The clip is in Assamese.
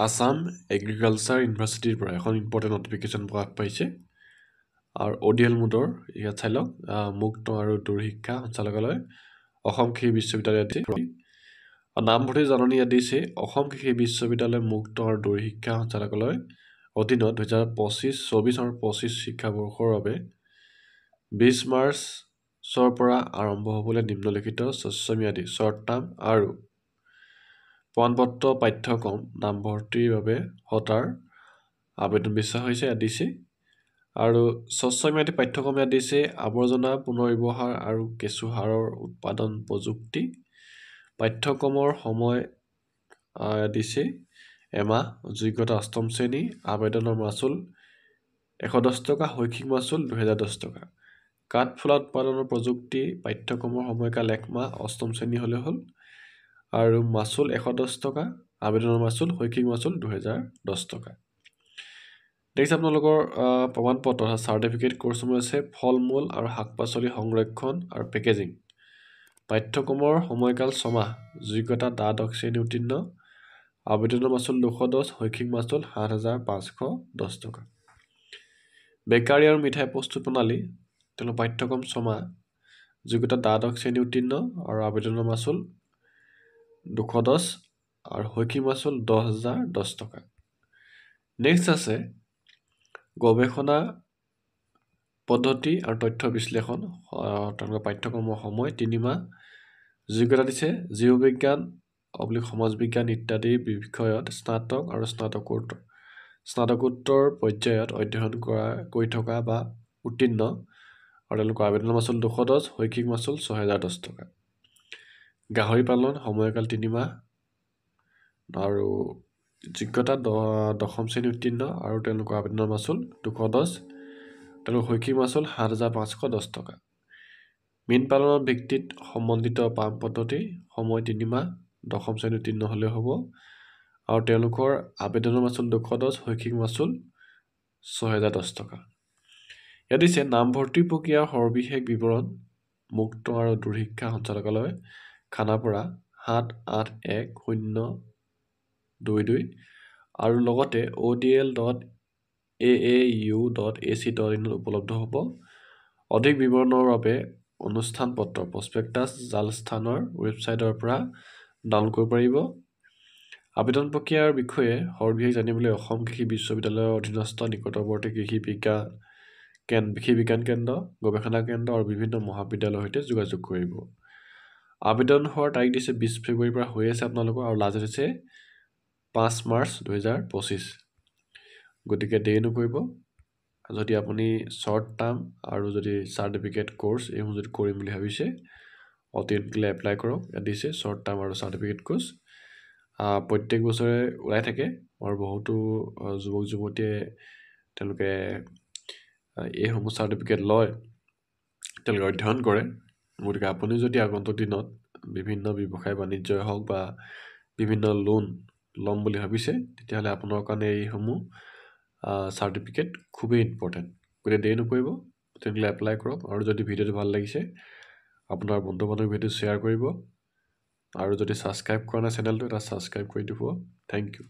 আসাম এগ্ৰিকালচাৰ ইউনিভাৰ্চিটিৰ পৰা এখন ইম্পৰ্টেণ্ট নটিফিকেশ্যন প্ৰকাশ পাইছে আৰু ODL মোডৰ ইয়াত চাই লওক মুক্ত আৰু দূৰ শিক্ষা সঞ্চালকালয় অসম কৃষি বিশ্ববিদ্যালয় নামভৰ্তি জাননী ইয়াত দিছে অসম কৃষি বিশ্ববিদ্যালয় মুক্ত আৰু দূৰ শিক্ষা সঞ্চালকালয় অধীনত 2024 আৰু 25 শিক্ষাবৰ্ষৰ বাবে 20 মাৰ্চৰ পৰা আৰম্ভ হ'বলৈ নিম্নলিখিত স্বচ্ছম্যাদী short term আৰু প্ৰমাণপত্ৰ পাঠ্যক্ৰম নামভৰ্তিৰ বাবে হতাৰ আবেদন বিশ্বাস হৈছে ইয়াত দিছে আৰু স্বচ্ছম্যাদী পাঠ্যক্ৰম ইয়াত দিছে আৱৰ্জনা পুনৰ্ব্যৱহাৰ আৰু কেঁচু সাৰৰ উৎপাদন প্ৰযুক্তি পাঠ্যক্ৰমৰ সময় দিছে এমাহ যোগ্যতা অষ্টম শ্ৰেণী আবেদনৰ মাচুল 110 টকা শৈক্ষিক মাচুল 2010 টকা কাঠফুলা উৎপাদনৰ প্ৰযুক্তি পাঠ্যক্ৰমৰ সময়কাল 1 মাহ অষ্টম শ্ৰেণী হ'লে হ'ল আৰু মাচুল 110 টকা আবেদনৰ মাচুল শৈক্ষিক মাচুল 2010 টকা নেক্সট আপোনালোকৰ প্ৰমাণপত্ৰ সাৰ্টিফিকেট কোৰ্ছসমূহ আছে ফল-মূল আৰু শাক-পাচলি সংৰক্ষণ আৰু পেকেজিং পাঠ্যক্ৰমৰ সময়কাল 6 মাহ যোগ্যতা দ্বাদশ শ্ৰেণী উত্তীৰ্ণ আবেদনৰ মাচুল 210 শৈক্ষিক মাচুল 7510 টকা বেকাৰী আৰু মিঠাই প্ৰস্তুত প্ৰণালী তেনে পাঠ্যক্ৰম 6 মাহ যোগ্যতা দ্বাদশ শ্ৰেণী উত্তীৰ্ণ আৰু আবেদনৰ মাচুল 210 আৰু শৈক্ষিক মাচুল 10010 টকা নেক্সট আছে গৱেষণা পদ্ধতি আৰু তথ্য বিশ্লেষণ তেওঁলোকৰ পাঠ্যক্ৰমৰ সময় 3 মাহ যোগ্যতা দিছে জীৱবিজ্ঞান সমাজ বিজ্ঞান ইত্যাদি বিষয়ত স্নাতক আৰু স্নাতকোত্তৰ পৰ্যায়ত অধ্যয়ন কৰি থকা বা উত্তীৰ্ণ আৰু তেওঁলোকৰ আবেদনৰ মাচুল 210 শৈক্ষিক মাচুল 6010 টকা গাহৰি পালন সময়কাল 3 মাহ আৰু যোগ্যতা দশম শ্ৰেণী উত্তীৰ্ণ আৰু তেওঁলোকৰ আবেদনৰ মাচুল 210 তেওঁলোকৰ শৈক্ষিক মাচুল 7510 টকা মীন পালনৰ ভিত্তিত সম্বন্ধিত পাম পদ্ধতি সময় 3 মাহ দশম শ্ৰেণী উত্তীৰ্ণ হ'লে হ'ব আৰু তেওঁলোকৰ আবেদনৰ মাচুল 210 শৈক্ষিক মাচুল 6010 টকা ইয়াত দিছে নামভৰ্তি প্ৰক্ৰিয়াৰ সবিশেষ বিৱৰণ মুক্ত আৰু দূৰ শিক্ষা সঞ্চালকালয় খানাপাৰা 781,022 আৰু লগতে odl.aau.ac.in উপলব্ধ হ'ব অধিক বিৱৰণৰ বাবে অনুষ্ঠান পত্ৰ প্ৰস্পেক্টাছ জালস্থানৰ ৱেবছাইটৰ পৰা ডাউনলোড কৰিব পাৰিব আবেদন প্ৰক্ৰিয়াৰ বিষয়ে সবিশেষ জানিবলৈ অসম কৃষি বিশ্ববিদ্যালয়ৰ অধীনস্থ নিকটৱৰ্তী কৃষি বিজ্ঞান কেন্দ্ৰ গৱেষণা কেন্দ্ৰ আৰু বিভিন্ন মহাবিদ্যালয়ৰ সৈতে যোগাযোগ কৰিব আবেদন হোৱাৰ তাৰিখ দিছে 20 ফেব্ৰুৱাৰীৰ পৰা হৈ আছে আপোনালোকৰ আৰু লাষ্ট দিছে 5 মাৰ্চ 2025 গতিকে দেৰি নকৰিব যদি আপুনি short term আৰু যদি সাৰ্টিফিকেট কোৰ্স এইসমূহ যদি কৰিম বুলি ভাবিছে অতি সোনকালে এপ্লাই কৰক ইয়াত দিছে short term আৰু সাৰ্টিফিকেট কোৰ্স প্ৰত্যেক বছৰে ওলাই থাকে আৰু বহুতো যুৱক যুৱতীয়ে তেওঁলোকে এইসমূহ সাৰ্টিফিকেট লয় তেওঁলোকে অধ্যয়ন কৰে গতিকে আপুনি যদি আগন্তুক দিনত বিভিন্ন ব্যৱসায় বাণিজ্য হওক বা বিভিন্ন লোন ল'ম বুলি ভাবিছে তেতিয়াহ'লে আপোনাৰ কাৰণে এইসমূহ সাৰ্টিফিকেট খুবেই ইম্পৰ্টেণ্ট গতিকে দেৰি নকৰিব তেতিয়াহ'লে এপ্লাই কৰক আৰু যদি ভিডিঅ'টো ভাল লাগিছে আপোনাৰ বন্ধু বান্ধৱীৰ ভিডিঅ' শ্বেয়াৰ কৰিব আৰু যদি সাবস্ক্ৰাইব কৰা নাই চেনেলটো এটা সাবস্ক্ৰাইব কৰি দিব থ্যাংক ইউ